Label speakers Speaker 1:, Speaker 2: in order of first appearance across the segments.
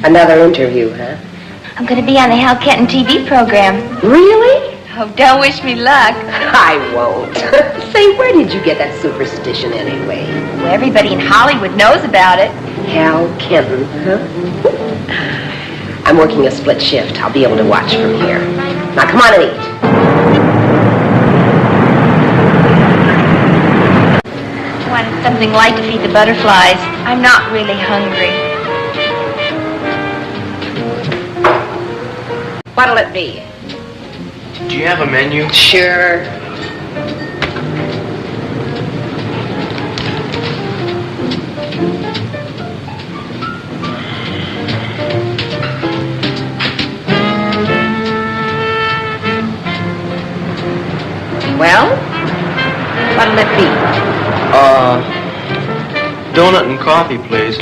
Speaker 1: Another interview, huh?
Speaker 2: I'm going to be on the Hal Kenton TV program.
Speaker 1: Really?
Speaker 2: Oh, don't wish me luck.
Speaker 1: I won't. Say, where did you get that superstition anyway?
Speaker 2: Well, everybody in Hollywood knows about it.
Speaker 1: Hal Kenton, huh? I'm working a split shift. I'll be able to watch from here. Now, come on and eat.
Speaker 2: I wanted something light to feed the butterflies. I'm not really hungry.
Speaker 1: What'll it be?
Speaker 3: Do you have a menu?
Speaker 1: Sure. Well, what'll it be?
Speaker 3: Donut and coffee, please.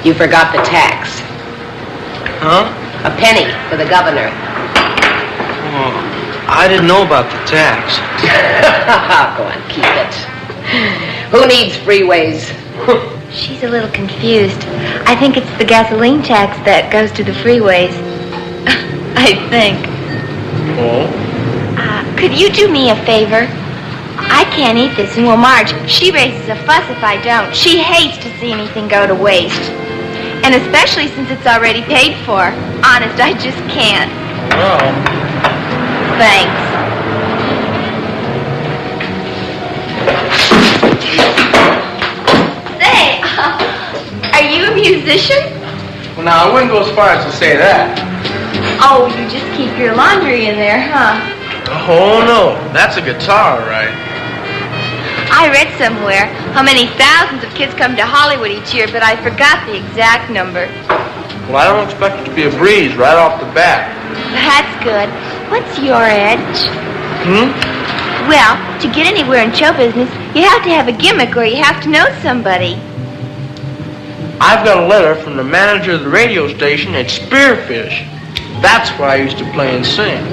Speaker 1: You forgot the tax.
Speaker 3: Huh?
Speaker 1: A penny for the governor.
Speaker 3: Oh, I didn't know about the tax.
Speaker 1: Go on, keep it. Who needs freeways?
Speaker 2: She's a little confused. I think it's the gasoline tax that goes to the freeways. I think.
Speaker 3: Oh?
Speaker 2: Could you do me a favor? I can't eat this, and well, Marge, she raises a fuss if I don't. She hates to see anything go to waste. And especially since it's already paid for. Honest, I just can't.
Speaker 3: Well.
Speaker 2: Thanks. Say, are you a musician?
Speaker 3: Well, now, I wouldn't go as far as to say that.
Speaker 2: Oh, you just keep your laundry in there, huh?
Speaker 3: Oh, no. That's a guitar, all right.
Speaker 2: I read somewhere how many thousands of kids come to Hollywood each year, but I forgot the exact number.
Speaker 3: Well, I don't expect it to be a breeze right off the bat.
Speaker 2: That's good. What's your edge? Well, to get anywhere in show business, you have to have a gimmick or you have to know somebody.
Speaker 3: I've got a letter from the manager of the radio station at Spearfish. That's where I used to play and sing.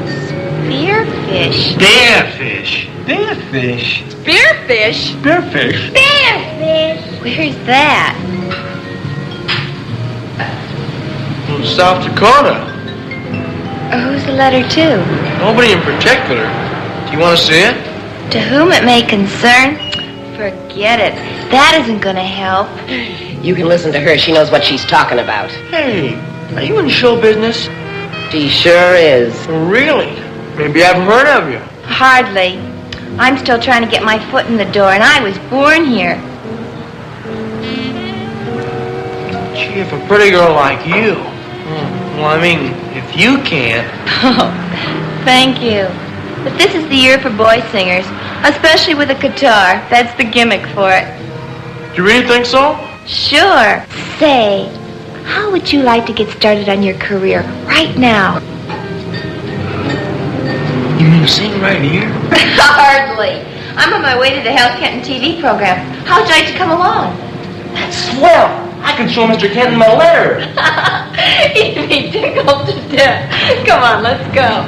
Speaker 2: Spearfish?
Speaker 3: Spearfish. Spearfish.
Speaker 2: Spearfish?
Speaker 3: Spearfish.
Speaker 2: Spearfish? Where's that?
Speaker 3: From South Dakota.
Speaker 2: Who's the letter to?
Speaker 3: Nobody in particular. Do you want to see it?
Speaker 2: To whom it may concern? Forget it. That isn't going to help.
Speaker 1: You can listen to her. She knows what she's talking about.
Speaker 3: Hey, are you in show business?
Speaker 1: She sure is.
Speaker 3: Really? Maybe I've heard of you.
Speaker 2: Hardly. I'm still trying to get my foot in the door, and I was born here.
Speaker 3: Gee, if a pretty girl like you... Well, I mean, if you can't...
Speaker 2: Oh, thank you. But this is the year for boy singers, especially with a guitar. That's the gimmick for it.
Speaker 3: Do you really think so?
Speaker 2: Sure. Say, how would you like to get started on your career right now?
Speaker 3: You mean sing right here?
Speaker 2: Hardly. I'm on my way to the Hal Kenton TV program. How would you like to come along?
Speaker 3: That's swell. I can show Mr. Kenton my letter.
Speaker 2: He'd be tickled to death. Come on, let's go.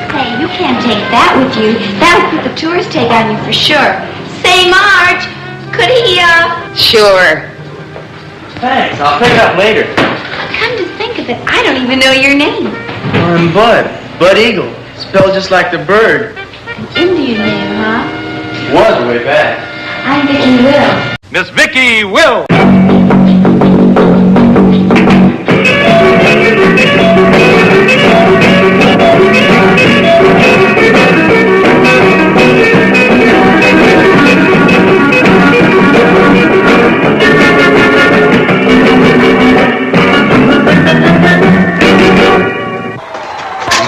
Speaker 2: Say, you can't take that with you. That would put the tourist take on you for sure. Say, Marge, could he,
Speaker 1: Sure.
Speaker 3: Thanks. I'll pick it up later.
Speaker 2: Come to think of it, I don't even know your name.
Speaker 3: I'm Bud. Bud Eagle. Spelled just like the bird.
Speaker 2: Indian name, huh?
Speaker 3: Was way back.
Speaker 2: I'm Vicki Will.
Speaker 4: Miss Vicki Will.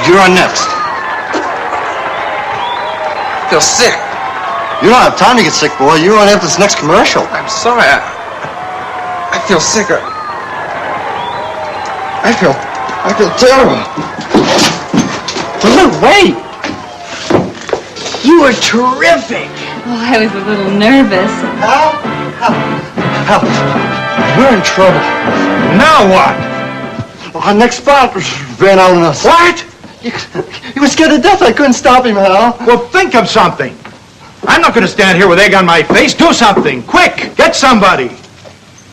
Speaker 5: You're on next.
Speaker 6: I feel sick.
Speaker 5: You don't have time to get sick, boy. You're on after this next commercial.
Speaker 6: I'm sorry. I feel sick. I feel terrible.
Speaker 3: Well, wait. You were terrific.
Speaker 7: Oh, I was a little nervous.
Speaker 5: Hal, we're in trouble.
Speaker 4: Now what?
Speaker 5: Our next spot ran out on us.
Speaker 4: What?
Speaker 5: He was scared to death. I couldn't stop him, Hal.
Speaker 4: Well, think of something. I'm not going to stand here with egg on my face. Do something. Quick. Get somebody.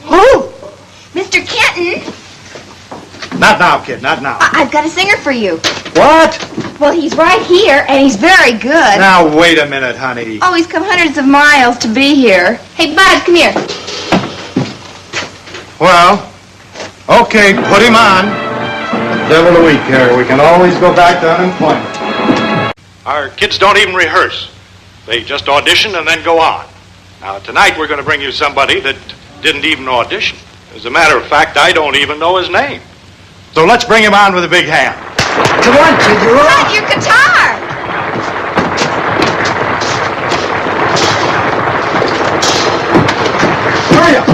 Speaker 5: Who?
Speaker 2: Mr. Kenton,
Speaker 4: Not now, kid. Not now.
Speaker 2: I've got a singer for you.
Speaker 4: What?
Speaker 2: Well, he's right here, and he's very good.
Speaker 4: Now, wait a minute, honey.
Speaker 2: Oh, he's come hundreds of miles to be here. Hey, Bud, come here.
Speaker 4: Well, okay, put him on. Devil of the week, Harry. We can always go back to unemployment.
Speaker 8: Our kids don't even rehearse. They just audition and then go on. Now, tonight we're going to bring you somebody that didn't even audition. As a matter of fact, I don't even know his name.
Speaker 4: So let's bring him on with a big hand.
Speaker 5: Come on, kid. You're
Speaker 2: Bud,
Speaker 5: on.
Speaker 2: your guitar.
Speaker 5: Hurry up.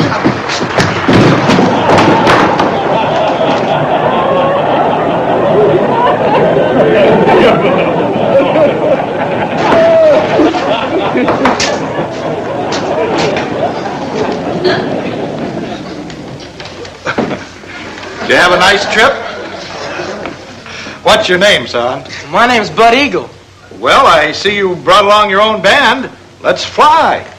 Speaker 4: Did you have a nice trip? What's your name, son?
Speaker 3: My name's Bud Eagle.
Speaker 4: Well, I see you brought along your own band. Let's fly.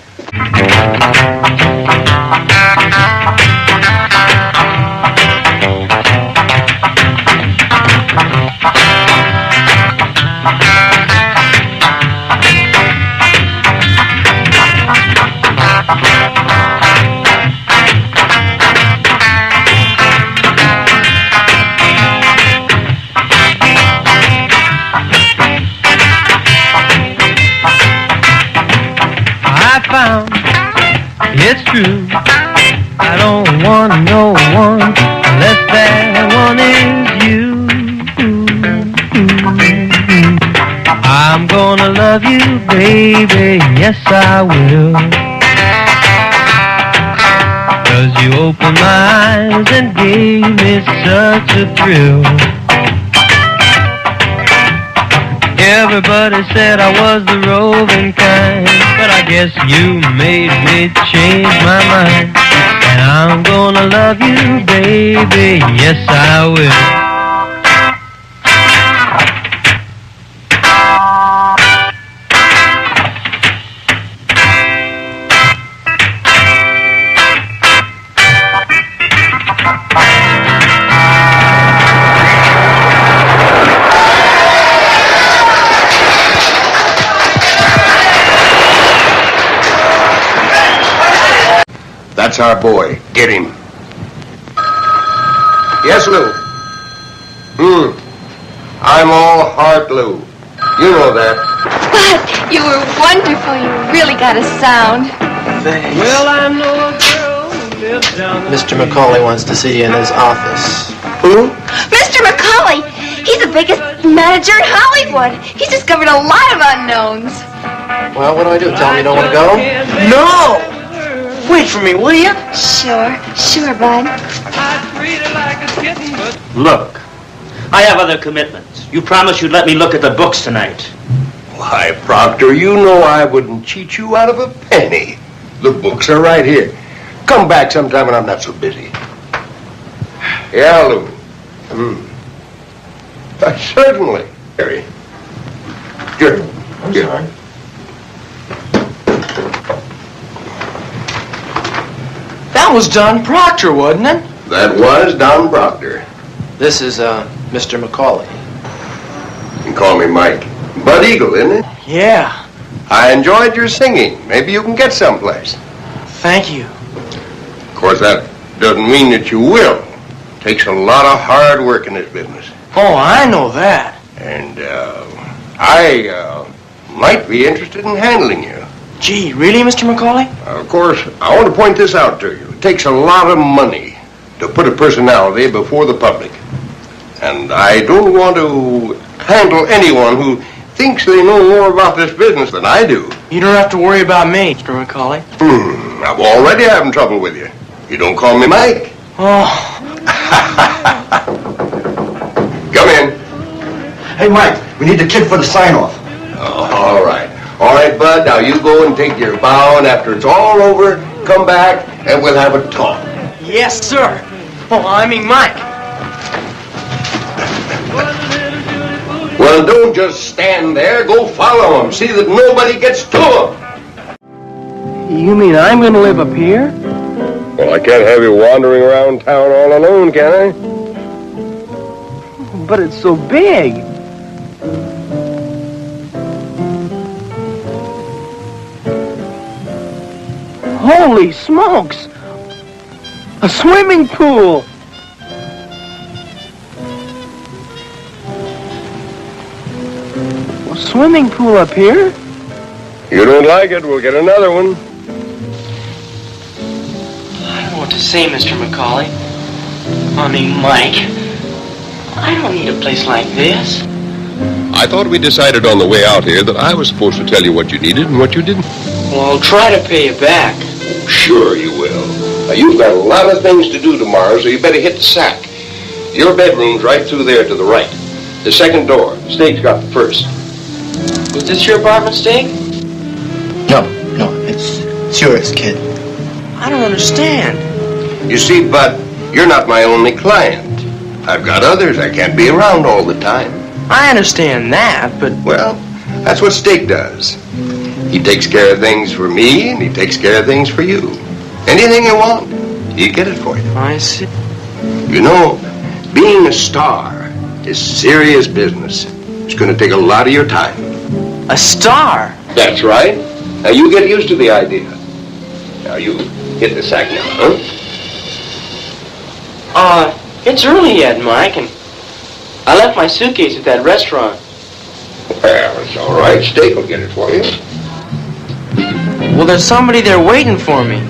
Speaker 9: It's true, I don't want no one unless that one is you. I'm gonna love you, baby, yes I will. 'Cause you opened my eyes and gave me such a thrill. Everybody said I was the roving kind, but I guess you made me change my mind. And I'm gonna love you, baby, yes I will.
Speaker 10: That's our boy. Get him. Yes, Lou. I'm all heart, Lou. You know that.
Speaker 2: Bud, you were wonderful. You really got a sound.
Speaker 3: Thanks.
Speaker 9: Well, I know a girl who lives down the
Speaker 3: Mr. McCauley wants to see you in his office.
Speaker 5: Who?
Speaker 2: Mr. McCauley, he's the biggest manager in Hollywood. He's discovered a lot of unknowns.
Speaker 3: Well, what do I do? Tell him you don't want to go? No! Wait for me, will you?
Speaker 2: Sure, Bud.
Speaker 11: Look, I have other commitments. You promised you'd let me look at the books tonight.
Speaker 10: Why, Proctor, you know I wouldn't cheat you out of a penny. The books are right here. Come back sometime when I'm not so busy. Yeah, Lou. Certainly. Harry. Good.
Speaker 5: I'm sorry.
Speaker 3: That was Don Proctor, wasn't it?
Speaker 10: That was Don Proctor.
Speaker 3: This is, Mr. McCauley.
Speaker 10: can call me Mike. Bud Eagle, isn't it?
Speaker 3: Yeah,
Speaker 10: I enjoyed your singing. Maybe you can get someplace.
Speaker 3: thank you.
Speaker 10: Of course, that doesn't mean that you will. It takes a lot of hard work in this business.
Speaker 3: Oh, I know that.
Speaker 10: And, I might be interested in handling you.
Speaker 3: Gee, really, Mr. McCauley?
Speaker 10: Of course, I want to point this out to you. It takes a lot of money to put a personality before the public. And I don't want to handle anyone who thinks they know more about this business than I do.
Speaker 3: You don't have to worry about me, Mr. McCauley.
Speaker 10: I'm already having trouble with you. You don't call me Mike.
Speaker 3: Oh.
Speaker 10: Come in.
Speaker 5: Hey, Mike, we need the kid for the sign-off.
Speaker 10: Oh, all right. All right, Bud, now you go and take your bow, and after it's all over, come back, and we'll have a talk.
Speaker 3: Yes, sir. Oh, I mean Mike.
Speaker 10: Well, don't just stand there. Go follow him. See that nobody gets to him.
Speaker 3: You mean I'm going to live up here?
Speaker 10: Well, I can't have you wandering around town all alone, can I?
Speaker 3: But it's so big. Holy smokes! A swimming pool! A swimming pool up here?
Speaker 10: You don't like it, we'll get another one.
Speaker 3: I don't know what to say, Mr. McCauley. I mean, Mike. I don't need a place like this.
Speaker 12: I thought we decided on the way out here that I was supposed to tell you what you needed and what you didn't.
Speaker 3: Well, I'll try to pay you back.
Speaker 10: Sure you will. Now, you've got a lot of things to do tomorrow, so you better hit the sack. Your bedroom's right through there to the right. The second door. Steak's got the first.
Speaker 3: Was this your apartment, Steak?
Speaker 6: No, it's yours, kid.
Speaker 3: I don't understand.
Speaker 10: You see, Bud, you're not my only client. I've got others. I can't be around all the time.
Speaker 3: I understand that, but...
Speaker 10: Well, that's what Steak does. He takes care of things for me, and he takes care of things for you. Anything you want, he'll get it for you.
Speaker 3: I see.
Speaker 10: You know, being a star is serious business. It's going to take a lot of your time.
Speaker 3: A star?
Speaker 10: That's right. Now, you get used to the idea. Now, you hit the sack now, huh?
Speaker 3: It's early yet, Mike, and I left my suitcase at that restaurant.
Speaker 10: Well, it's all right. Steak will get it for you.
Speaker 3: Well, there's somebody there waiting for me.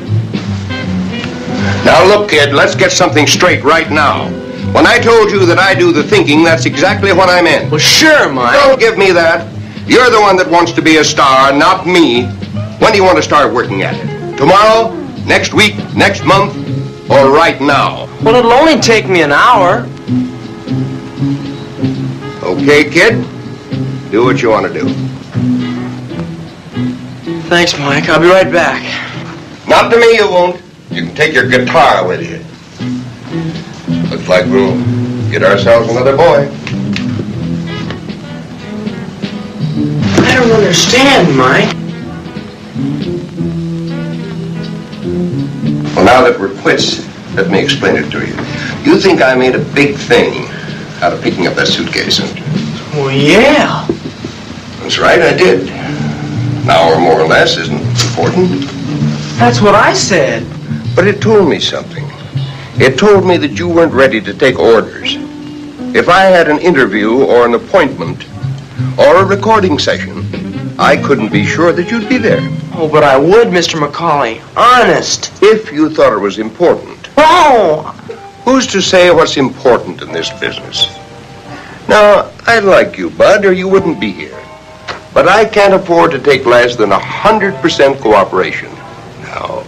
Speaker 10: Now, look, kid, let's get something straight right now. When I told you that I do the thinking, that's exactly what I meant.
Speaker 3: Well, sure, Mike.
Speaker 10: Don't give me that. You're the one that wants to be a star, not me. When do you want to start working at it? Tomorrow? Next week? Next month? Or right now?
Speaker 3: Well, it'll only take me an hour.
Speaker 10: Okay, kid? Do what you want to do.
Speaker 3: Thanks, Mike. I'll be right back.
Speaker 10: Not to me, you won't. You can take your guitar with you. Looks like we'll get ourselves another boy.
Speaker 3: I don't understand, Mike.
Speaker 10: Well, now that we're quits, let me explain it to you. You think I made a big thing out of picking up that suitcase, don't you?
Speaker 3: Well, yeah.
Speaker 10: That's right, I did. An hour more or less isn't important.
Speaker 3: That's what I said.
Speaker 10: But it told me something. It told me that you weren't ready to take orders. If I had an interview or an appointment or a recording session, I couldn't be sure that you'd be there.
Speaker 3: Oh, but I would, Mr. McCauley. Honest.
Speaker 10: If you thought it was important.
Speaker 3: Oh!
Speaker 10: Who's to say what's important in this business? Now, I like you, Bud, or you wouldn't be here. But I can't afford to take less than 100% cooperation. Now,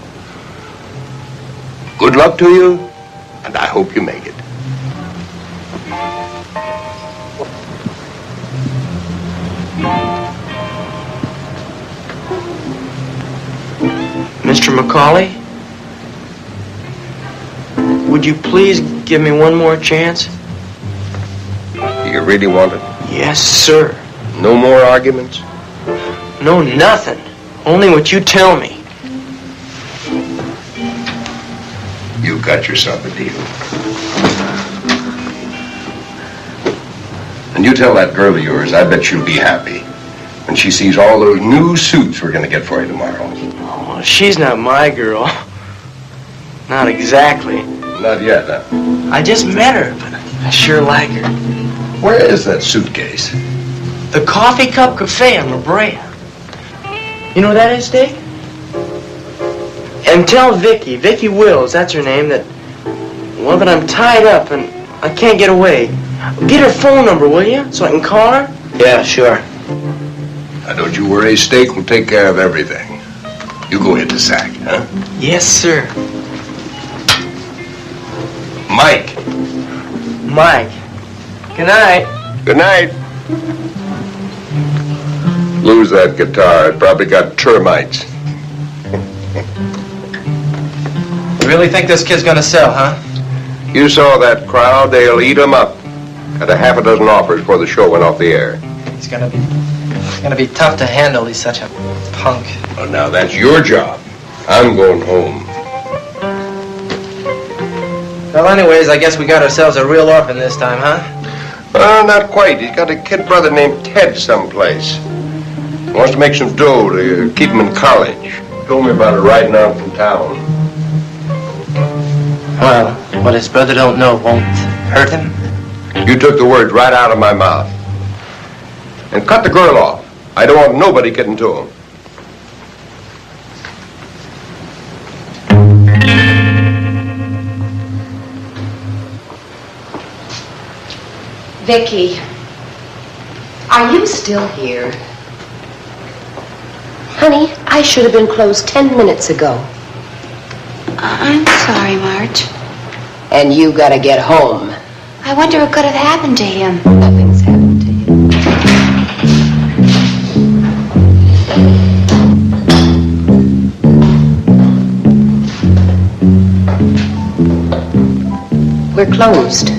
Speaker 10: good luck to you, and I hope you make it.
Speaker 3: Mr. McCauley, would you please give me one more chance?
Speaker 10: Do you really want it?
Speaker 3: Yes, sir.
Speaker 10: No more arguments?
Speaker 3: No, nothing. Only what you tell me.
Speaker 10: You got yourself a deal. And you tell that girl of yours, I bet she'll be happy when she sees all those new suits we're going to get for you tomorrow.
Speaker 3: Oh, she's not my girl. Not exactly.
Speaker 10: Not yet, huh?
Speaker 3: I just met her, but I sure like her.
Speaker 10: Where is that suitcase?
Speaker 3: The Coffee Cup Cafe on La Brea. You know where that is, Dick? And tell Vicky Wills, that's her name, that I'm tied up and I can't get away. Get her phone number, will you? So I can call her? Yeah, sure.
Speaker 10: Now, don't you worry. Steak will take care of everything. You go hit the sack, huh?
Speaker 3: Yes, sir.
Speaker 10: Mike.
Speaker 3: Mike. Good night.
Speaker 10: Good night. Lose that guitar. It probably got termites.
Speaker 3: You really think this kid's gonna sell, huh?
Speaker 10: You saw that crowd. They'll eat him up. Had a half a dozen offers before the show went off the air.
Speaker 3: It's gonna be tough to handle. He's such a punk.
Speaker 10: Well, now, that's your job. I'm going home.
Speaker 3: Well, anyways, I guess we got ourselves a real orphan this time, huh?
Speaker 10: Not quite. He's got a kid brother named Ted someplace. He wants to make some dough to keep him in college. Told me about it riding out from town.
Speaker 3: Well, what his brother don't know won't hurt him.
Speaker 10: You took the words right out of my mouth. And cut the girl off. I don't want nobody getting to him.
Speaker 1: Vicky, are you still here? Honey, I should have been closed 10 minutes ago.
Speaker 2: I'm sorry, Marge.
Speaker 1: And you gotta get home.
Speaker 2: I wonder what could have happened to him.
Speaker 1: Nothing's happened to you. We're closed.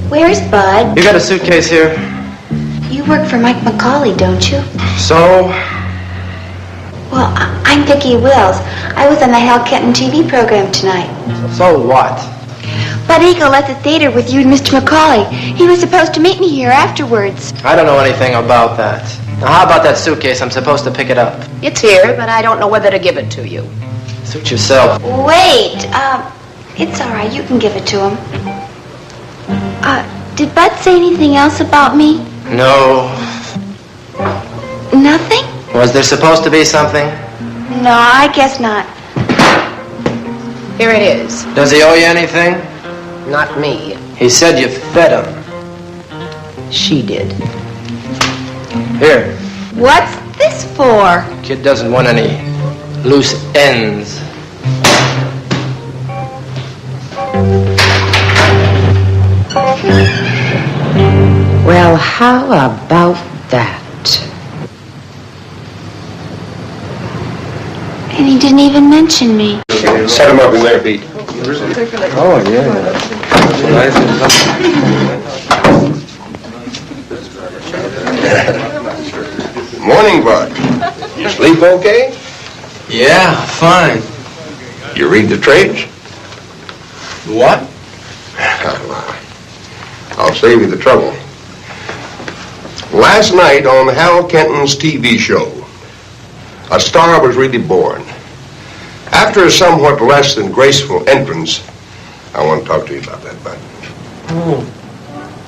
Speaker 2: Where's Bud?
Speaker 3: You got a suitcase here?
Speaker 2: You work for Mike McCauley, don't you?
Speaker 3: So?
Speaker 2: Well, I'm Vicky Wills. I was on the Hal Kenton TV program tonight.
Speaker 3: So what?
Speaker 2: Bud Eagle left the theater with you and Mr. McCauley. He was supposed to meet me here afterwards.
Speaker 3: I don't know anything about that. Now, how about that suitcase? I'm supposed to pick it up.
Speaker 1: It's here, but I don't know whether to give it to you.
Speaker 3: Suit yourself.
Speaker 2: Wait, it's all right. You can give it to him. Did Bud say anything else about me?
Speaker 3: No.
Speaker 2: Nothing?
Speaker 3: Was there supposed to be something?
Speaker 2: No, I guess not.
Speaker 1: Here it is.
Speaker 3: Does he owe you anything?
Speaker 1: Not me.
Speaker 3: He said you fed him.
Speaker 1: She did.
Speaker 3: Here.
Speaker 2: What's this for?
Speaker 3: Kid doesn't want any loose ends.
Speaker 1: Well, how about that?
Speaker 2: And he didn't even mention me.
Speaker 10: Set him up in there, Pete.
Speaker 3: Oh, yeah.
Speaker 10: Morning, Bud. You sleep okay?
Speaker 3: Yeah, fine.
Speaker 10: You read the trades?
Speaker 3: What?
Speaker 10: I'll save you the trouble. Last night on Hal Kenton's TV show, a star was really born. After a somewhat less than graceful entrance, I want to talk to you about that, Bud.
Speaker 3: Oh,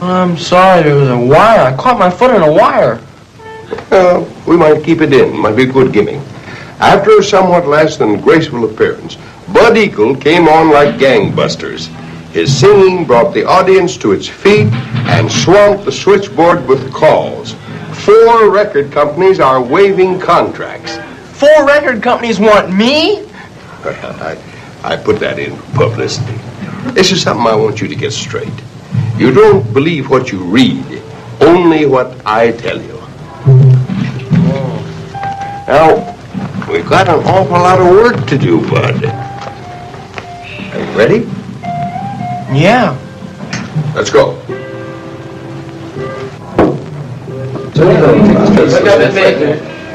Speaker 3: I'm sorry. There was a wire. I caught my foot in a wire.
Speaker 10: We might keep it in. Might be a good gimmick. After a somewhat less than graceful appearance, Bud Eagle came on like gangbusters. His singing brought the audience to its feet and swamped the switchboard with calls. 4 record companies are waiving contracts.
Speaker 3: 4 record companies want me?
Speaker 10: I put that in for publicity. This is something I want you to get straight. You don't believe what you read, only what I tell you. Now, we've got an awful lot of work to do, Bud. Are you ready?
Speaker 3: Yeah.
Speaker 10: Let's go.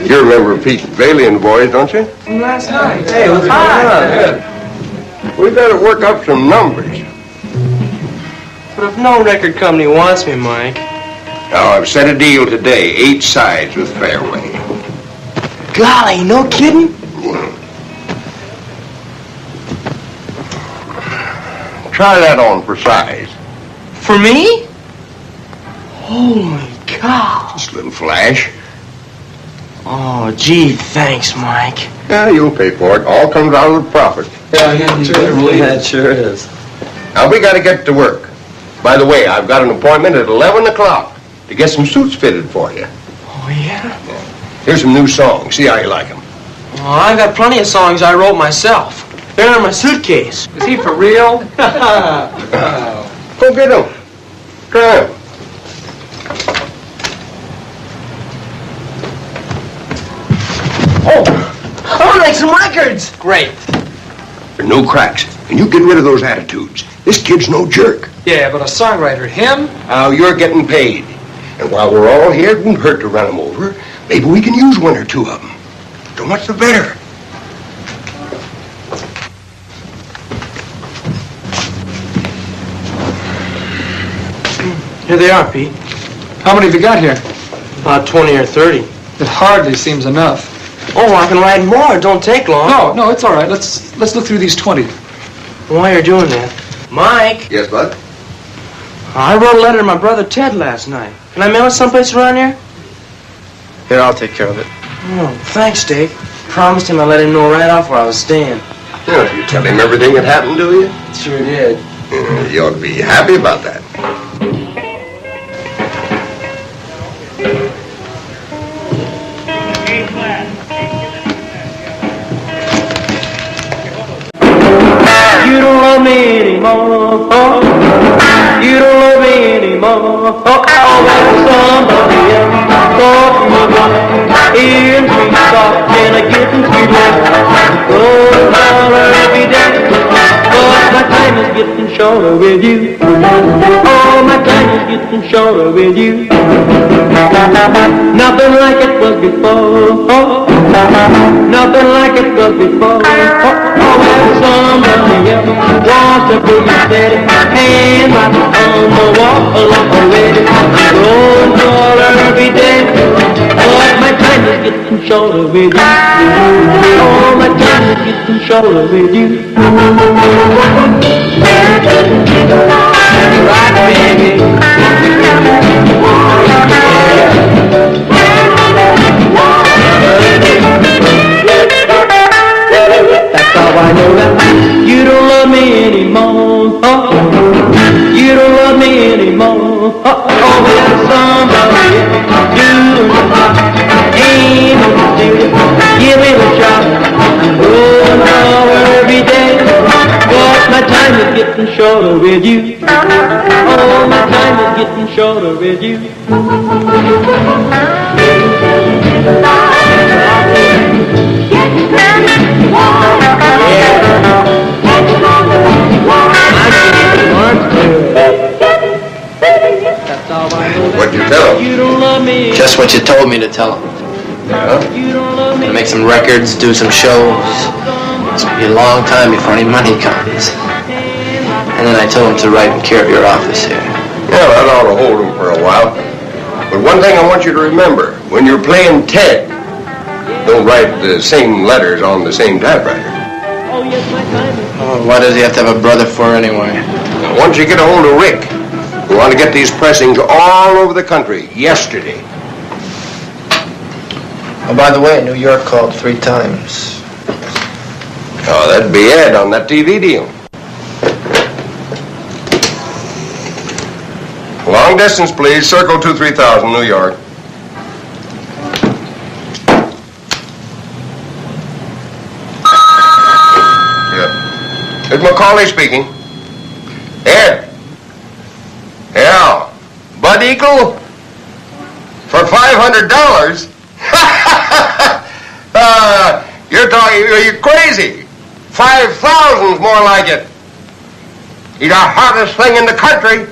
Speaker 10: You remember Pete Bailey and the boys, don't you?
Speaker 3: From last night. Hey, what's going on?
Speaker 10: We better work up some numbers.
Speaker 3: But if no record company wants me, Mike,
Speaker 10: Now, I've set a deal today, 8 sides with Fairway.
Speaker 3: Golly, no kidding?
Speaker 10: Try that on for size.
Speaker 3: For me? Holy cow.
Speaker 10: Just a little flash.
Speaker 3: Oh, gee, thanks, Mike.
Speaker 10: Yeah, you'll pay for it. All comes out of the profit.
Speaker 3: That sure is.
Speaker 10: Now, we got to get to work. By the way, I've got an appointment at 11 o'clock to get some suits fitted for you.
Speaker 3: Oh, yeah?
Speaker 10: Here's some new songs. See how you like them.
Speaker 3: Oh, I've got plenty of songs I wrote myself. They're in my suitcase.
Speaker 13: Is he for real?
Speaker 10: Go get them. Try them.
Speaker 3: Oh, I want to make some records.
Speaker 13: Great.
Speaker 10: There are no cracks. And you get rid of those attitudes. This kid's no jerk.
Speaker 13: Yeah, but a songwriter, him?
Speaker 10: Now, you're getting paid. And while we're all here, it won't hurt to run him over. Maybe we can use 1 or 2 of them. So much the better.
Speaker 3: Here they are, Pete.
Speaker 13: How many have you got here?
Speaker 3: About 20 or 30.
Speaker 13: It hardly seems enough.
Speaker 3: Oh, I can write more. It don't take long.
Speaker 13: No, it's all right. Let's look through these 20.
Speaker 3: While you're doing that, Mike,
Speaker 10: Yes, bud?
Speaker 3: I wrote a letter to my brother Ted last night. Can I mail it someplace around here?
Speaker 6: Here, I'll take care of it.
Speaker 3: Oh, thanks, Dave. Promised him I'd let him know right off where I was staying.
Speaker 10: Yeah, you tell him everything that happened to you?
Speaker 3: Sure did.
Speaker 10: You ought to be happy about that.
Speaker 9: You don't love me anymore. You don't love me anymore. Oh, there's somebody else talking about eating sweet talk and a getting sweet love. Oh, dollar every day, but my time is getting shorter with you. Oh, my time is getting shorter with you. Nothing like it was before. Nothing like it was before. Oh, there's somebody else wants to put me steady, hand right on the wall already. I'm growing taller every day, but my time is getting shorter with you. Oh, my time is getting shorter with you. Right, baby. That's how I know that you don't love me anymore. You don't love me anymore. Oh, there's somebody doing it. Ain't no mistake. Give it a shot. Oh, now every day. But my time is getting shorter with you. Oh, my time is getting shorter with you.
Speaker 10: What'd you tell him?
Speaker 6: Just what you told me to tell him.
Speaker 10: Yeah?
Speaker 6: Gonna make some records, do some shows. It's gonna be a long time before any money comes. And then I told him to write in care of your office here.
Speaker 10: Yeah, that ought to hold him for a while. But one thing I want you to remember, when you're playing Ted, don't write the same letters on the same typewriter.
Speaker 6: Oh, why does he have to have a brother for anyway?
Speaker 10: Now, once you get a hold of Rick, we want to get these pressings all over the country yesterday.
Speaker 6: Oh, by the way, New York called 3 times.
Speaker 10: Oh, that'd be Ed on that TV deal. Long distance, please. Circle 23000, New York. Yeah. It's Macaulay speaking. Ed. Yeah. Bud Eagle? For $500? You're talking, you're crazy. 5,000's more like it. He's the hottest thing in the country.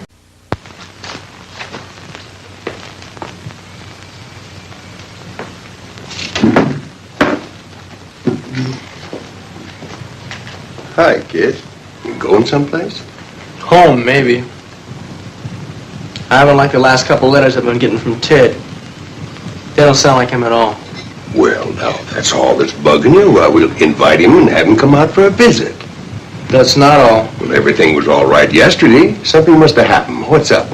Speaker 10: Hi, kid. You going someplace?
Speaker 3: Home, maybe. I haven't liked the last couple letters I've been getting from Ted. They don't sound like him at all.
Speaker 10: Well, now, if that's all that's bugging you, we'll invite him and have him come out for a visit.
Speaker 3: That's not all.
Speaker 10: Well, everything was all right yesterday. Something must have happened. What's up?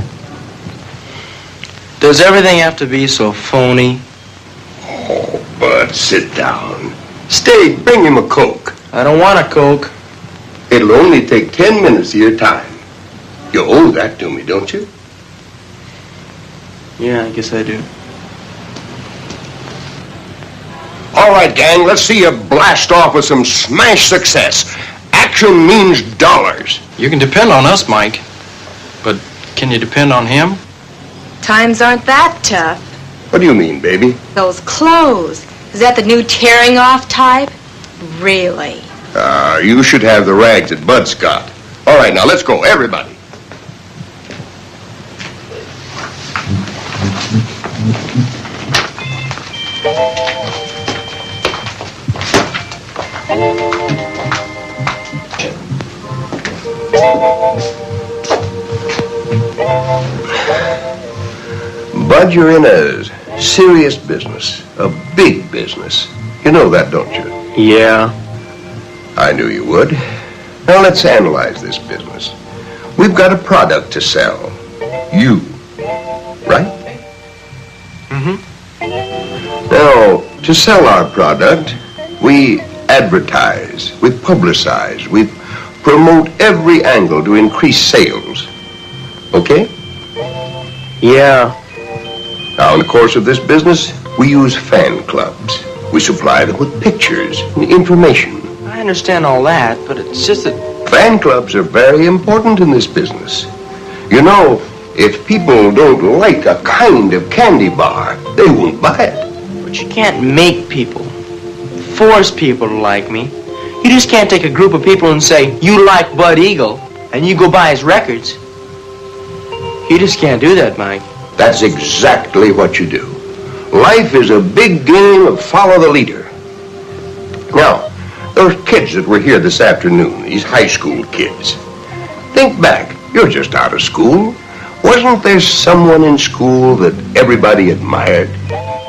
Speaker 3: Does everything have to be so phony?
Speaker 10: Oh, Bud, sit down. Stay, bring him a Coke.
Speaker 3: I don't want a Coke.
Speaker 10: It'll only take 10 minutes of your time. You owe that to me, don't you?
Speaker 3: Yeah, I guess I do.
Speaker 10: All right, gang, let's see you blast off with some smash success. Action means dollars.
Speaker 3: You can depend on us, Mike. But can you depend on him?
Speaker 14: Times aren't that tough.
Speaker 10: What do you mean, baby?
Speaker 14: Those clothes. Is that the new tearing off type? Really?
Speaker 10: You should have the rags that Bud's got. All right, now let's go, everybody. Bud, you're in a serious business, a big business. You know that, don't you?
Speaker 3: Yeah.
Speaker 10: I knew you would. Now let's analyze this business. We've got a product to sell. You. Right?
Speaker 3: Mm-hmm.
Speaker 10: Now, to sell our product, we advertise, we publicize, we promote every angle to increase sales. Okay?
Speaker 3: Yeah.
Speaker 10: Now, in the course of this business, we use fan clubs. We supply them with pictures and information.
Speaker 3: I understand all that, but it's just that...
Speaker 10: Fan clubs are very important in this business. You know, if people don't like a kind of candy bar, they won't buy it.
Speaker 3: But you can't make people, force people to like me. You just can't take a group of people and say, you like Bud Eagle, and you go buy his records. You just can't do that, Mike.
Speaker 10: That's exactly what you do. Life is a big game of follow the leader. Now, those kids that were here this afternoon, these high school kids, think back. You're just out of school. Wasn't there someone in school that everybody admired?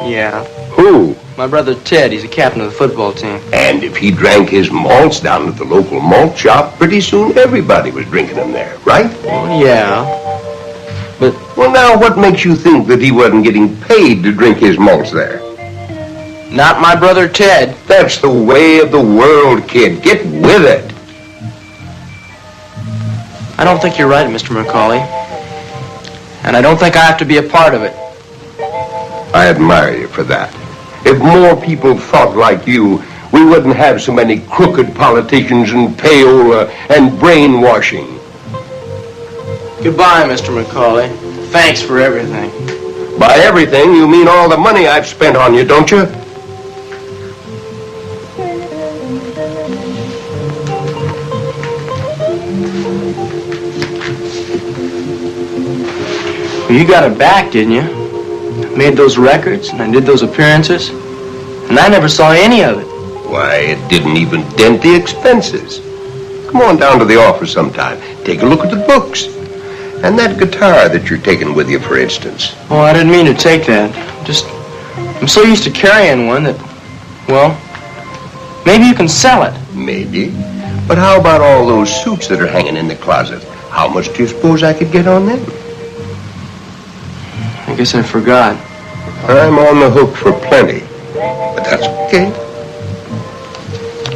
Speaker 3: Yeah.
Speaker 10: Who?
Speaker 3: My brother Ted. He's a captain of the football team.
Speaker 10: And if he drank his malts down at the local malt shop, pretty soon everybody was drinking them there, right?
Speaker 3: Well, yeah. But...
Speaker 10: Well, now, what makes you think that he wasn't getting paid to drink his malts there?
Speaker 3: Not my brother Ted.
Speaker 10: That's the way of the world, kid. Get with it.
Speaker 3: I don't think you're right, Mr. McCauley. And I don't think I have to be a part of it.
Speaker 10: I admire you for that. If more people thought like you, we wouldn't have so many crooked politicians and payola and brainwashing.
Speaker 3: Goodbye, Mr. McCauley. Thanks for everything.
Speaker 10: By everything, you mean all the money I've spent on you, don't you?
Speaker 3: Well, you got it back, didn't you? Made those records, and I did those appearances, and I never saw any of it.
Speaker 10: Why, it didn't even dent the expenses. Come on down to the office sometime. Take a look at the books. And that guitar that you're taking with you, for instance.
Speaker 3: Oh, I didn't mean to take that. I'm so used to carrying one that, well, maybe you can sell it.
Speaker 10: Maybe. But how about all those suits that are hanging in the closet? How much do you suppose I could get on them?
Speaker 3: I guess I forgot.
Speaker 10: I'm on the hook for plenty. But that's okay.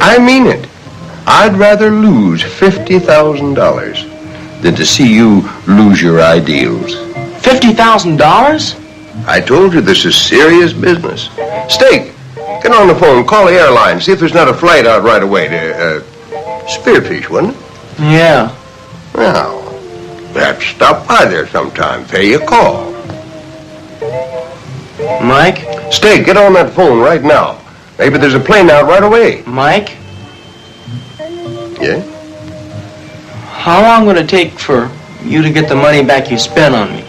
Speaker 10: I mean it. I'd rather lose $50,000 than to see you lose your ideals.
Speaker 3: $50,000?
Speaker 10: I told you this is serious business. Steak, get on the phone, call the airline, see if there's not a flight out right away to, Spearfish, wasn't it?
Speaker 3: Yeah.
Speaker 10: Well, perhaps stop by there sometime, pay you a call.
Speaker 3: Mike?
Speaker 10: Steak, get on that phone right now. Maybe there's a plane out right away.
Speaker 3: Mike?
Speaker 10: Yeah?
Speaker 3: How long would it take for you to get the money back you spent on me?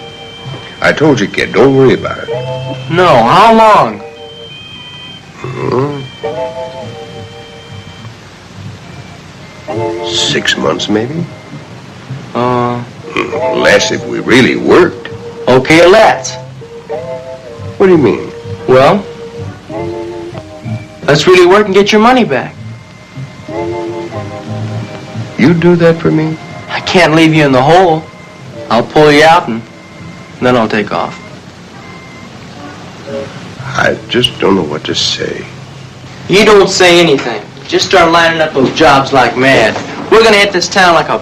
Speaker 10: I told you, kid, don't worry about it.
Speaker 3: No, how long?
Speaker 10: 6 months, maybe?
Speaker 3: Uh,
Speaker 10: Less if we really worked.
Speaker 3: Okay, let's.
Speaker 10: What do you mean?
Speaker 3: Well, let's really work and get your money back.
Speaker 10: You do that for me?
Speaker 3: I can't leave you in the hole. I'll pull you out and then I'll take off.
Speaker 10: I just don't know what to say.
Speaker 3: You don't say anything. Just start lining up those jobs like mad. We're gonna hit this town like a...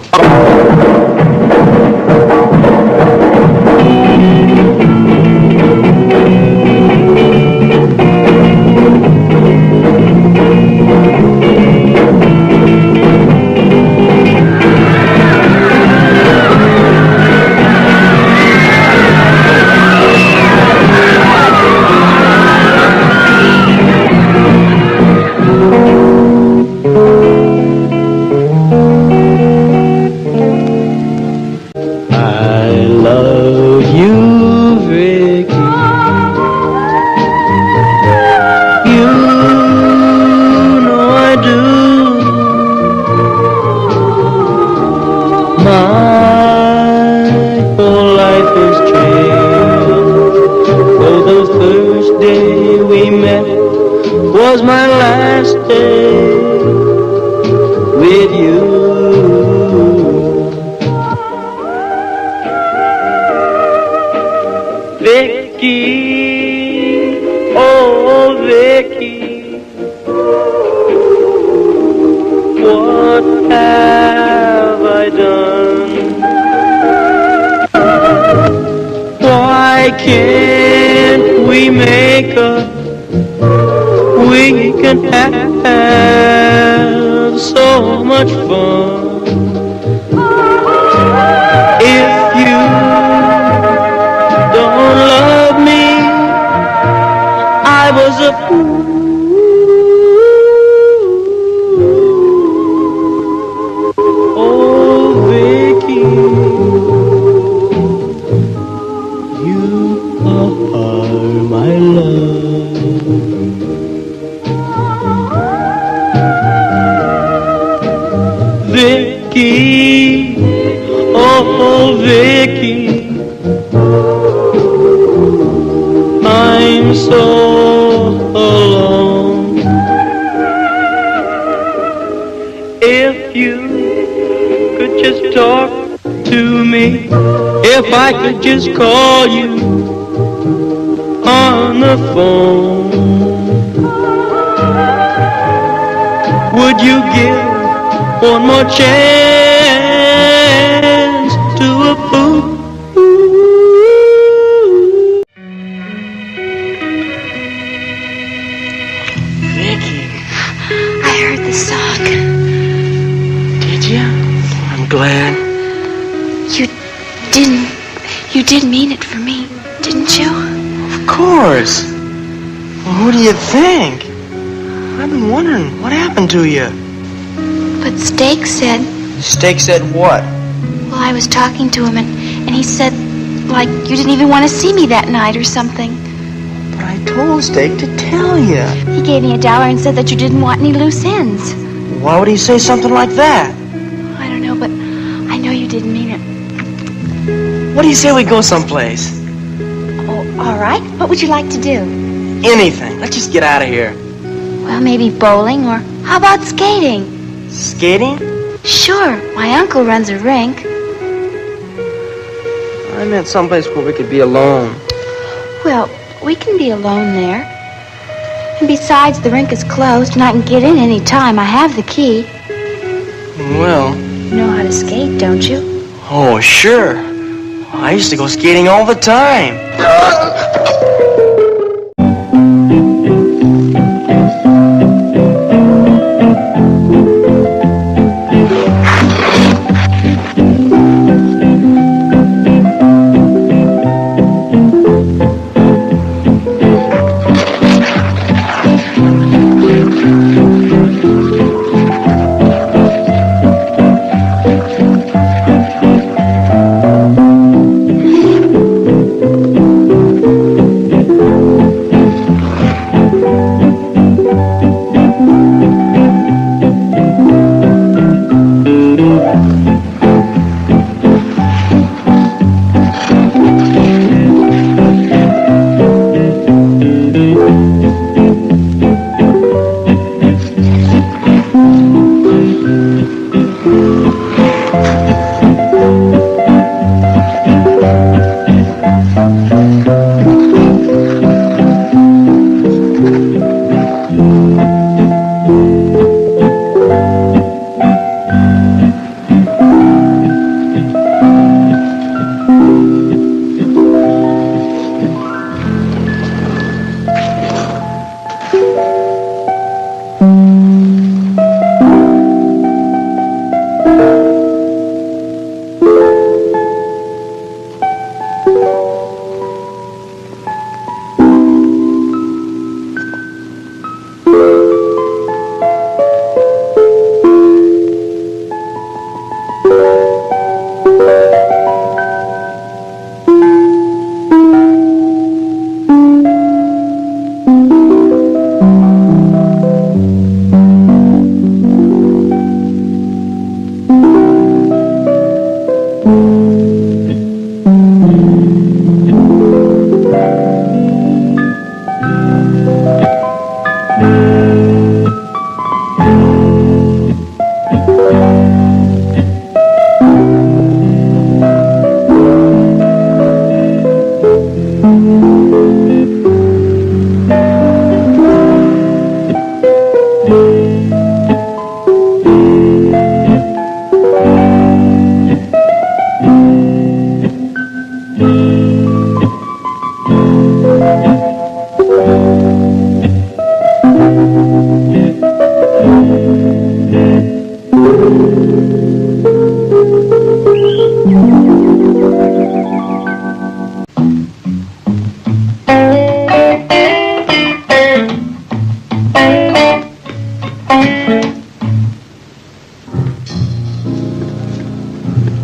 Speaker 9: Just call you on the phone. Would you give one more chance to a fool?
Speaker 3: Vicky.
Speaker 2: I heard the song.
Speaker 3: Did you? I'm glad.
Speaker 2: You did mean it for me, didn't you?
Speaker 3: Of course. Well, who do you think? I've been wondering, what happened to you?
Speaker 2: But Steak said...
Speaker 3: Steak said what?
Speaker 2: Well, I was talking to him, and he said, like, you didn't even want to see me that night or something.
Speaker 3: But I told Steak to tell you.
Speaker 2: He gave me $1 and said that you didn't want any loose ends.
Speaker 3: Why would he say something like that?
Speaker 2: I don't know, but I know you didn't mean it.
Speaker 3: What do you say we go someplace?
Speaker 2: Oh, all right. What would you like to do?
Speaker 3: Anything. Let's just get out of here.
Speaker 2: Well, maybe bowling, or how about skating?
Speaker 3: Skating?
Speaker 2: Sure. My uncle runs a rink.
Speaker 3: I meant someplace where we could be alone.
Speaker 2: Well, we can be alone there. And besides, the rink is closed, and I can get in any time. I have the key.
Speaker 3: Well...
Speaker 2: You know how to skate, don't you?
Speaker 3: Oh, sure. I used to go skating all the time.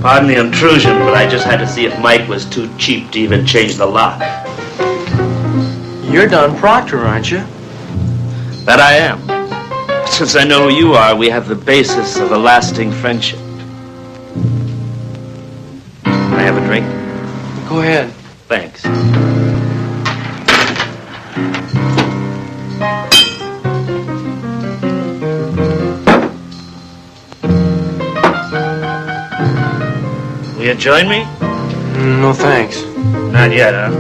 Speaker 11: Pardon the intrusion, but I just had to see if Mike was too cheap to even change the lock.
Speaker 3: You're Don Proctor, aren't you?
Speaker 11: That I am. Since I know who you are, we have the basis of a lasting friendship. Can I have a drink?
Speaker 3: Go ahead.
Speaker 11: Thanks. Will you join me?
Speaker 3: No, thanks.
Speaker 11: Not yet, huh?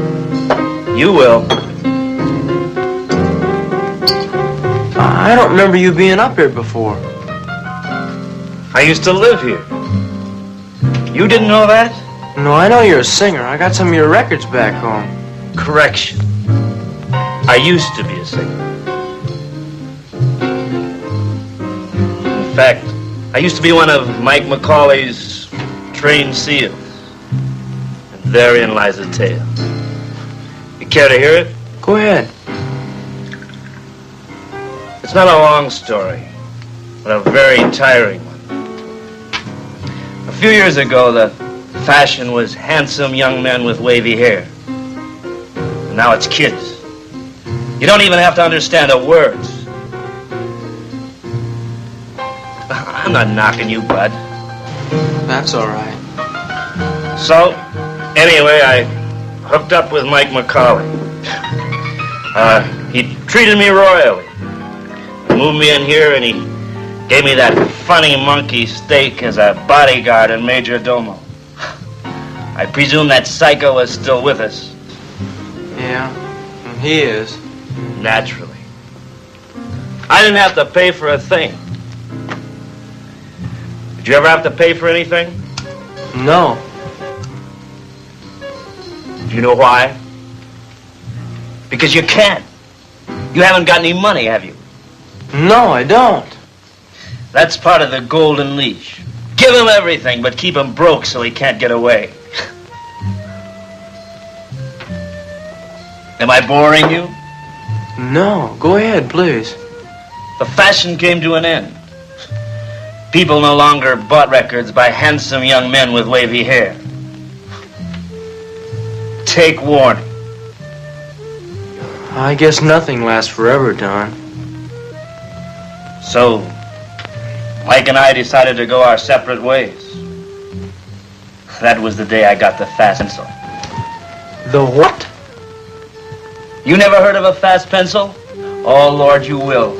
Speaker 11: You will.
Speaker 3: I don't remember you being up here before.
Speaker 11: I used to live here. You didn't know that?
Speaker 3: No, I know you're a singer. I got some of your records back home.
Speaker 11: Correction. I used to be a singer. In fact, I used to be one of Mike McCauley's trained seals. And therein lies the tale. You care to hear it?
Speaker 3: Go ahead.
Speaker 11: It's not a long story, but a very tiring one. A few years ago, the fashion was handsome young men with wavy hair. And now it's kids. You don't even have to understand the words. I'm not knocking you, bud.
Speaker 3: That's all right.
Speaker 11: So, anyway, I hooked up with Mike McCauley. He treated me royally. Moved me in here and he gave me that funny monkey steak as a bodyguard and major domo. I presume that psycho is still with us.
Speaker 3: Yeah, he is.
Speaker 11: Naturally. I didn't have to pay for a thing. Did you ever have to pay for anything?
Speaker 3: No.
Speaker 11: Do you know why? Because you can't. You haven't got any money, have you?
Speaker 3: No, I don't.
Speaker 11: That's part of the golden leash. Give him everything, but keep him broke so he can't get away. Am I boring you?
Speaker 3: No, go ahead, please.
Speaker 11: The fashion came to an end. People no longer bought records by handsome young men with wavy hair. Take warning.
Speaker 3: I guess nothing lasts forever, Don.
Speaker 11: So, Mike and I decided to go our separate ways. That was the day I got the fast pencil.
Speaker 3: The what?
Speaker 11: You never heard of a fast pencil? Oh, Lord, you will.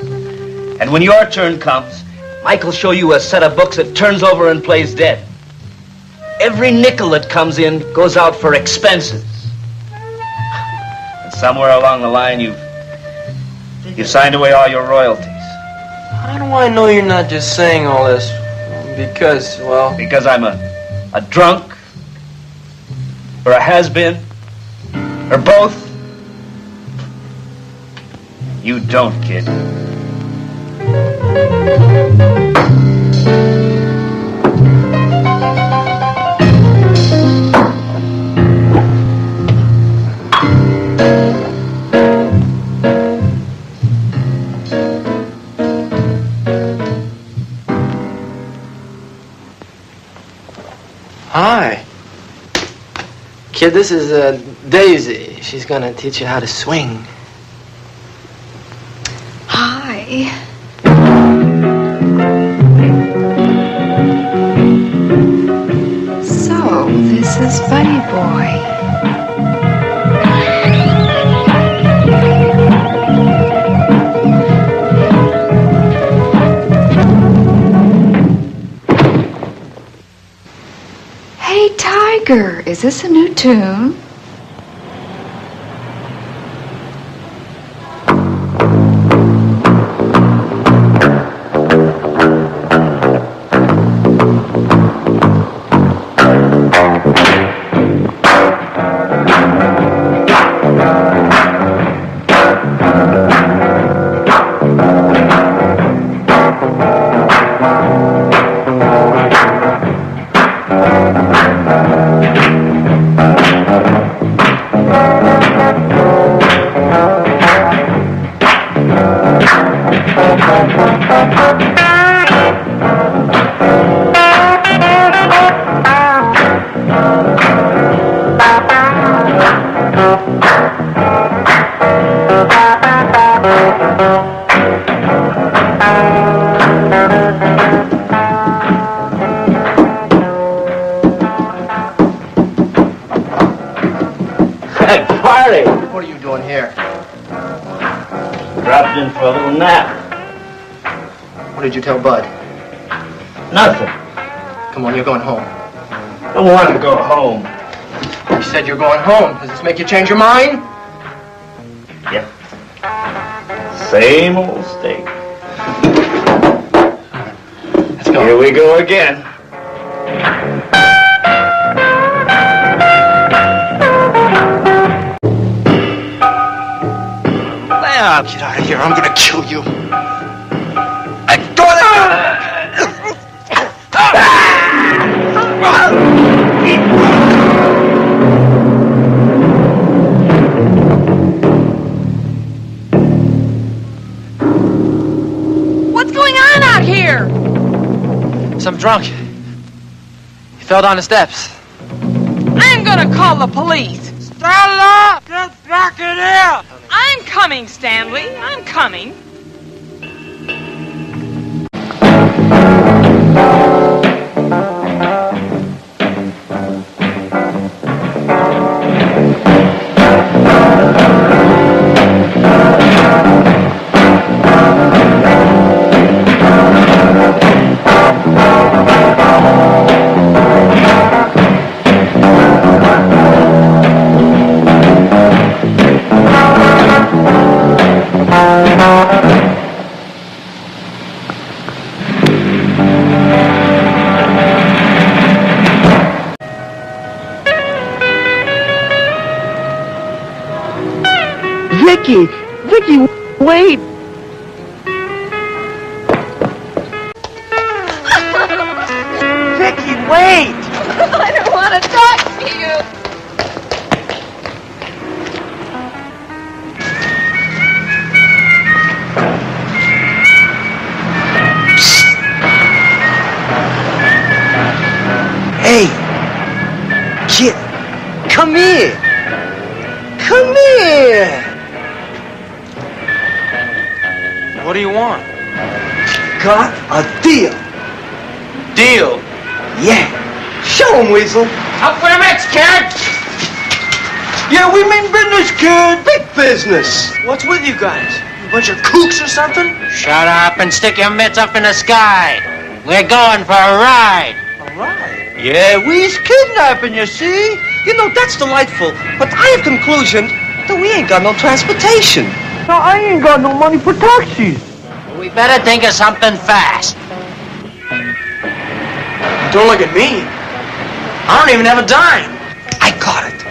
Speaker 11: And when your turn comes, Mike will show you a set of books that turns over and plays dead. Every nickel that comes in goes out for expenses. And somewhere along the line, you signed away all your royalties.
Speaker 3: How do I know you're not just saying all this because, well...
Speaker 11: Because I'm a drunk, or a has-been, or both? You don't, kid.
Speaker 3: Hi. Kid, this is Daisy. She's gonna teach you how to swing.
Speaker 14: Hi. So, this is Buddy Boy. Hey, Tiger, is this a new tune?
Speaker 11: Hey, Party!
Speaker 6: What are you doing here?
Speaker 11: Dropped in for a little nap.
Speaker 6: What did you tell Bud?
Speaker 11: Nothing.
Speaker 6: Come on, you're going home.
Speaker 11: I don't want to go home.
Speaker 6: You said you're going home. Does this make you change your mind?
Speaker 11: Yeah. Same old steak.
Speaker 6: Let's go.
Speaker 11: Here we go again.
Speaker 3: Get out of here. I'm gonna kill you.
Speaker 14: What's going on out here?
Speaker 6: Some drunk. He fell down the steps.
Speaker 14: I'm gonna call the police.
Speaker 15: Stella! Get back in here!
Speaker 14: I'm coming, Stanley. I'm coming.
Speaker 15: Vicky, wait! Vicky, wait!
Speaker 14: I don't want to talk to you.
Speaker 3: Hey, kid, come here. Come here. What do you want? Got a deal. Deal? Yeah. Show him, Weasel.
Speaker 15: Up for the mix, kid!
Speaker 3: Yeah, we mean business, kid. Big business. What's with you guys? A bunch of kooks or something?
Speaker 15: Shut up and stick your mitts up in the sky. We're going for a ride.
Speaker 3: A ride? Yeah, we's kidnapping, you see? You know, that's delightful. But I have conclusion that we ain't got no transportation.
Speaker 15: Now, I ain't got no money for taxis. We better think of something fast.
Speaker 3: Don't look at me. I don't even have a dime. I got it.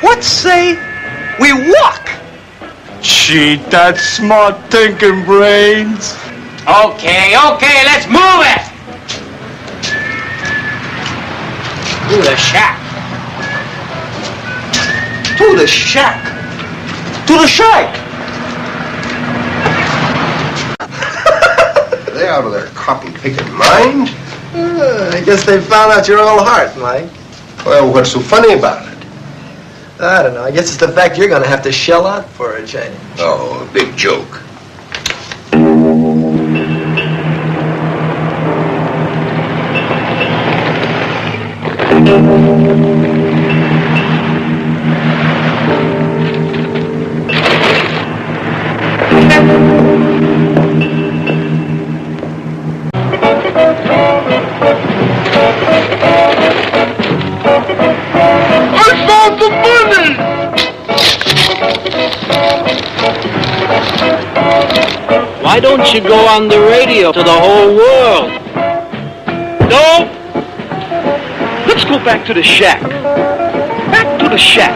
Speaker 3: What say we walk?
Speaker 15: Gee, that's smart thinking, Brains. Okay, let's move it. To the shack.
Speaker 3: To the shack. To the shack.
Speaker 10: They out of their cotton picking mind?
Speaker 6: I guess they found out your old heart, Mike.
Speaker 10: Well, what's so funny about it?
Speaker 6: I don't know. I guess it's the fact you're going to have to shell out for a change.
Speaker 10: Oh, a big joke.
Speaker 15: Why don't you go on the radio to the whole world? No! Let's go back to the shack. Back to the shack.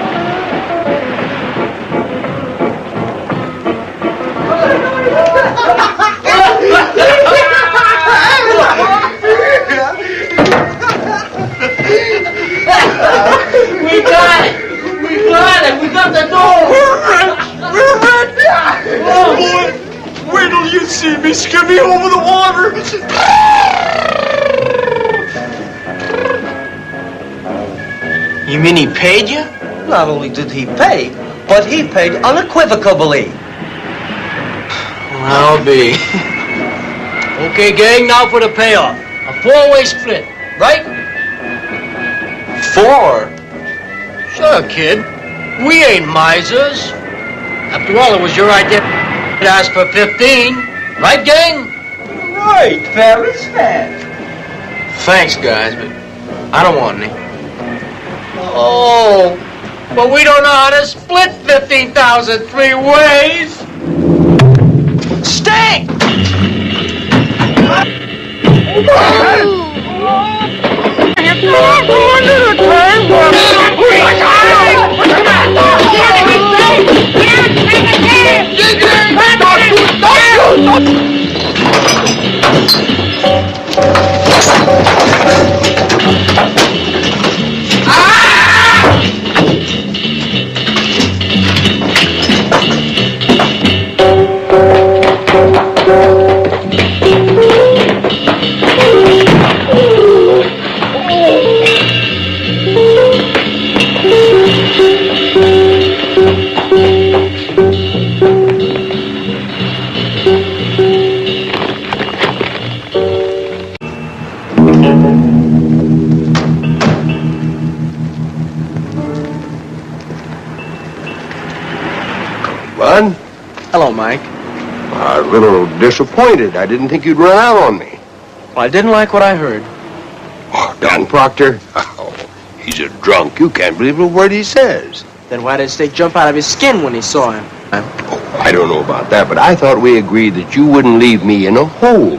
Speaker 15: We got it! We got it! We got the door! We're rich! Oh, boy! Wait till you see me skimming over the water!
Speaker 3: You mean he paid you? Not only did he pay, but he paid unequivocally. I'll be.
Speaker 15: Okay, gang, now for the payoff. A 4-way split, right?
Speaker 3: 4?
Speaker 15: Sure, kid. We ain't misers. After all, it was your idea to ask for 15. Right, gang?
Speaker 3: Right, fair is fair. Thanks, guys, but I don't want any.
Speaker 15: Oh, but we don't know how to split 15,000 3 ways.
Speaker 3: Stay!
Speaker 10: Bud?
Speaker 3: Hello, Mike.
Speaker 10: I'm a little disappointed. I didn't think you'd run out on me.
Speaker 3: Well, I didn't like what I heard.
Speaker 10: Oh, Don Proctor? Oh, he's a drunk. You can't believe a word he says.
Speaker 3: Then why did Steak jump out of his skin when he saw him?
Speaker 10: Oh, I don't know about that, but I thought we agreed that you wouldn't leave me in a hole.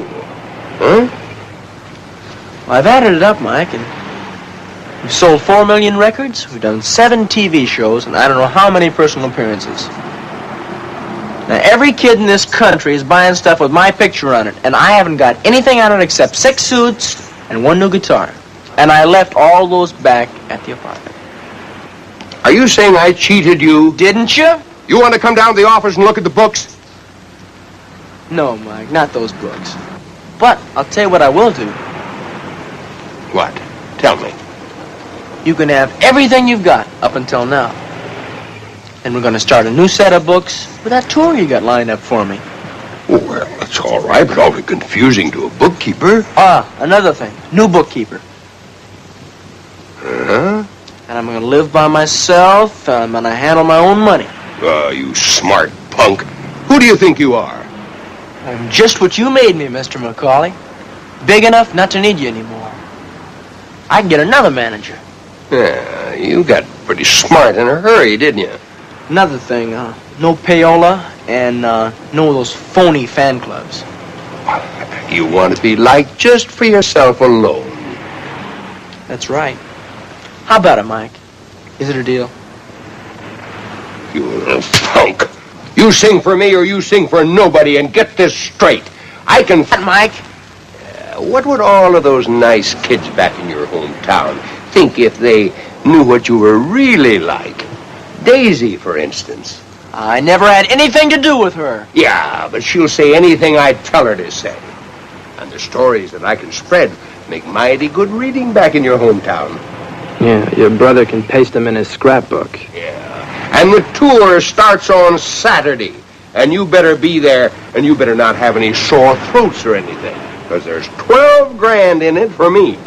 Speaker 10: Huh?
Speaker 3: Well, I've added it up, Mike, and we've sold 4 million records, we've done 7 TV shows, and I don't know how many personal appearances. Now, every kid in this country is buying stuff with my picture on it, and I haven't got anything on it except 6 suits and 1 new guitar. And I left all those back at the apartment.
Speaker 10: Are you saying I cheated you?
Speaker 3: Didn't you?
Speaker 10: You want to come down to the office and look at the books?
Speaker 3: No, Mike, not those books. But I'll tell you what I will do.
Speaker 10: What? Tell me.
Speaker 3: You can have everything you've got up until now. And we're going to start a new set of books with that tour you got lined up for me.
Speaker 10: Oh, well, that's all right, but awfully confusing to a bookkeeper.
Speaker 3: Another thing. New bookkeeper.
Speaker 10: Uh-huh.
Speaker 3: And I'm going to live by myself. I'm going to handle my own money.
Speaker 10: You smart punk. Who do you think you are?
Speaker 3: I'm just what you made me, Mr. McCauley. Big enough not to need you anymore. I can get another manager.
Speaker 10: Yeah, you got pretty smart in a hurry, didn't you?
Speaker 3: Another thing, no payola and no of those phony fan clubs.
Speaker 10: You want to be liked just for yourself alone.
Speaker 3: That's right. How about it, Mike? Is it a deal?
Speaker 10: You little punk. You sing for me or you sing for nobody, and get this straight. I can...
Speaker 3: Mike?
Speaker 10: What would all of those nice kids back in your hometown think if they knew what you were really like? Daisy, for instance.
Speaker 3: I never had anything to do with her.
Speaker 10: Yeah, but she'll say anything I tell her to say. And the stories that I can spread make mighty good reading back in your hometown.
Speaker 16: Yeah, your brother can paste them in his scrapbook.
Speaker 10: Yeah. And the tour starts on Saturday. And you better be there, and you better not have any sore throats or anything. Because there's 12 grand in it for me.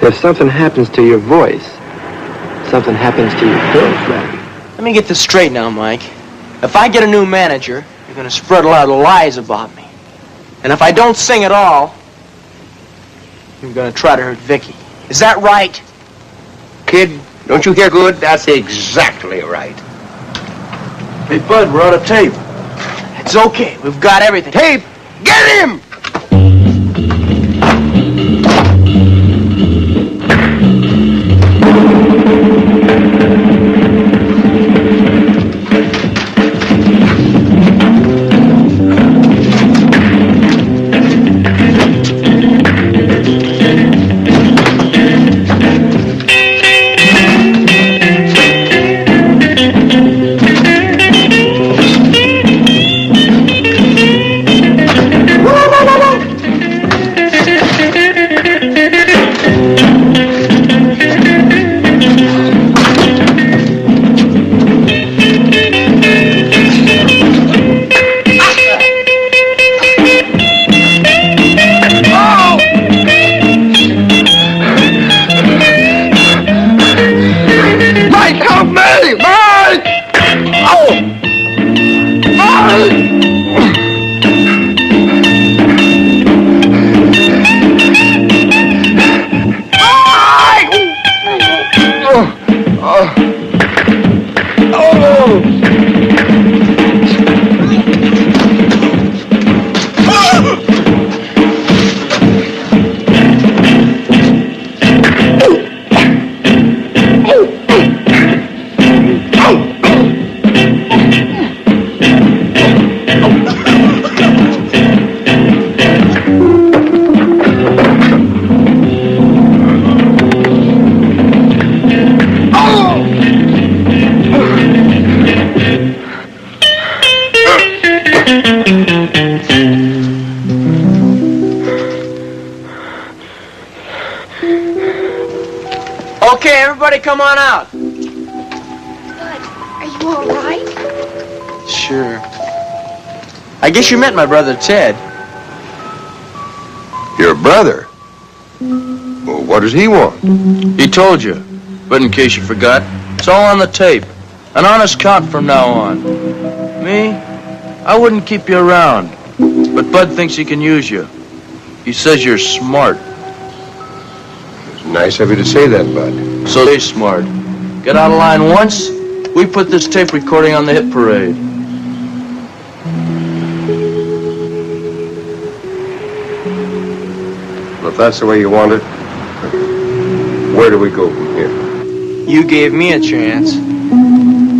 Speaker 16: If something happens to your voice, something happens to your girlfriend.
Speaker 3: Let me get this straight now, Mike. If I get a new manager, you're going to spread a lot of lies about me. And if I don't sing at all, you're going to try to hurt Vicky. Is that right?
Speaker 10: Kid, don't you hear good? That's exactly right.
Speaker 3: Hey, Bud, we're out of tape. It's okay. We've got everything.
Speaker 10: Tape! Get him!
Speaker 3: Okay, everybody come on out.
Speaker 2: Are you all right?
Speaker 3: Sure. I guess you met my brother Ted.
Speaker 10: Your brother? Well, what does he want?
Speaker 11: He told you. But in case you forgot, it's all on the tape. An honest count from now on. Me? I wouldn't keep you around. But Bud thinks he can use you. He says you're smart.
Speaker 10: It's nice of you to say that, Bud.
Speaker 11: So they're smart. Get out of line once, we put this tape recording on the hit parade.
Speaker 10: Well, if that's the way you want it, where do we go from here?
Speaker 3: You gave me a chance.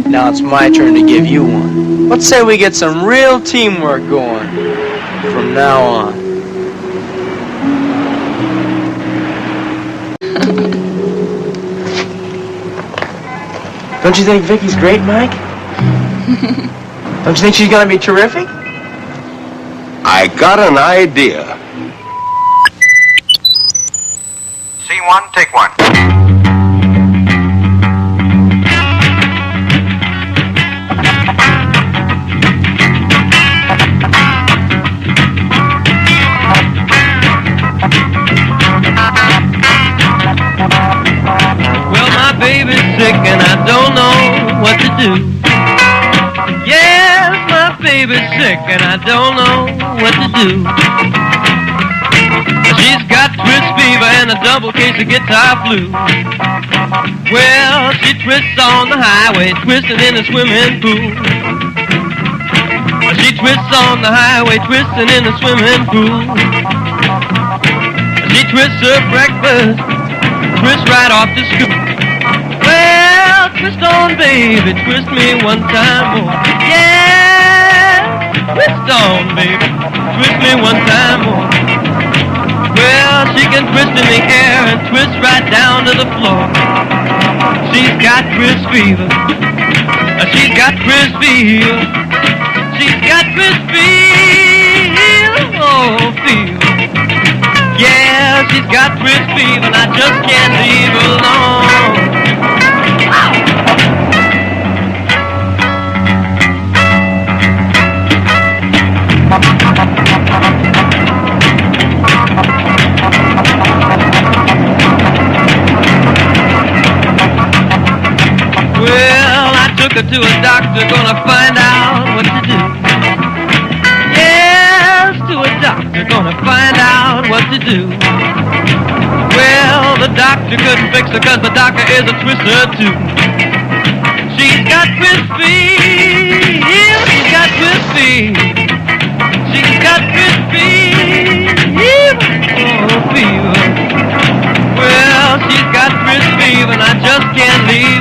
Speaker 3: Now it's my turn to give you one. Let's say we get some real teamwork going from now on. Don't you think Vicky's great, Mike? Don't you think she's gonna be terrific?
Speaker 10: I got an idea.
Speaker 17: C1, take one.
Speaker 9: Well, my baby's sick and I don't know what to do. Yes, my baby's sick and I don't know what to do. She's got twist fever and a double case of guitar flu. Well, she twists on the highway, twisting in the swimming pool. She twists on the highway, twisting in the swimming pool. She twists her breakfast, twists right off the scoop. Well, twist on, baby, twist me one time more. Yeah, twist on, baby, twist me one time more. Well, she can twist in the air and twist right down to the floor. She's got twist fever. She's got twist fever. She's got twist fever. Oh, fever. Yeah, she's got twist fever and I just can't leave her alone. Well, I took her to a doctor, gonna find out what to do. Yes, to a doctor, gonna find out what to do. Well, the doctor couldn't fix her 'cause the doctor is a twister too. She's got twist fever, she's got twist fever. She's got twist fever, oh fever. Well, she's got twist fever and I just can't leave